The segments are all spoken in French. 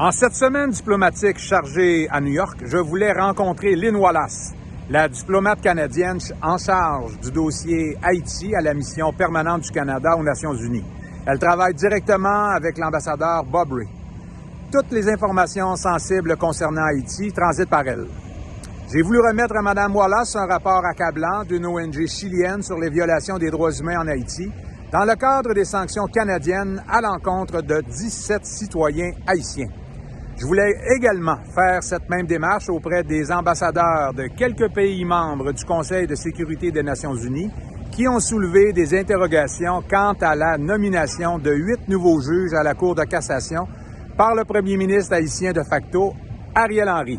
En cette semaine diplomatique chargée à New York, je voulais rencontrer Lynn Wallace, la diplomate canadienne en charge du dossier Haïti à la mission permanente du Canada aux Nations unies. Elle travaille directement avec l'ambassadeur Bob Ray. Toutes les informations sensibles concernant Haïti transitent par elle. J'ai voulu remettre à Mme Wallace un rapport accablant d'une ONG chilienne sur les violations des droits humains en Haïti dans le cadre des sanctions canadiennes à l'encontre de 17 citoyens haïtiens. Je voulais également faire cette même démarche auprès des ambassadeurs de quelques pays membres du Conseil de sécurité des Nations unies qui ont soulevé des interrogations quant à la nomination de 8 nouveaux juges à la Cour de cassation par le premier ministre haïtien de facto, Ariel Henry.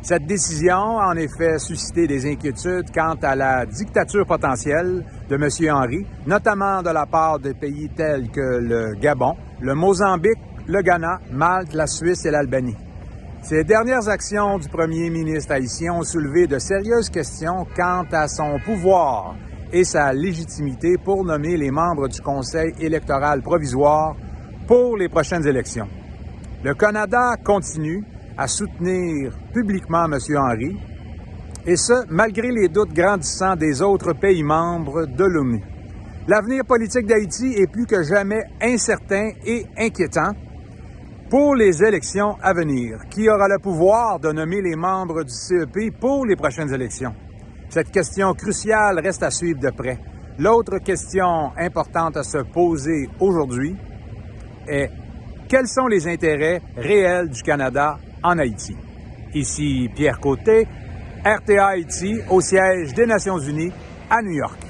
Cette décision a en effet suscité des inquiétudes quant à la dictature potentielle de M. Henry, notamment de la part de pays tels que le Gabon, le Mozambique, le Ghana, Malte, la Suisse et l'Albanie. Ces dernières actions du premier ministre haïtien ont soulevé de sérieuses questions quant à son pouvoir et sa légitimité pour nommer les membres du Conseil électoral provisoire pour les prochaines élections. Le Canada continue à soutenir publiquement M. Henry, et ce, malgré les doutes grandissants des autres pays membres de l'ONU. L'avenir politique d'Haïti est plus que jamais incertain et inquiétant pour les élections à venir. Qui aura le pouvoir de nommer les membres du CEP pour les prochaines élections? Cette question cruciale reste à suivre de près. L'autre question importante à se poser aujourd'hui est: quels sont les intérêts réels du Canada en Haïti? Ici Pierre Côté, RTA Haïti, au siège des Nations unies à New York.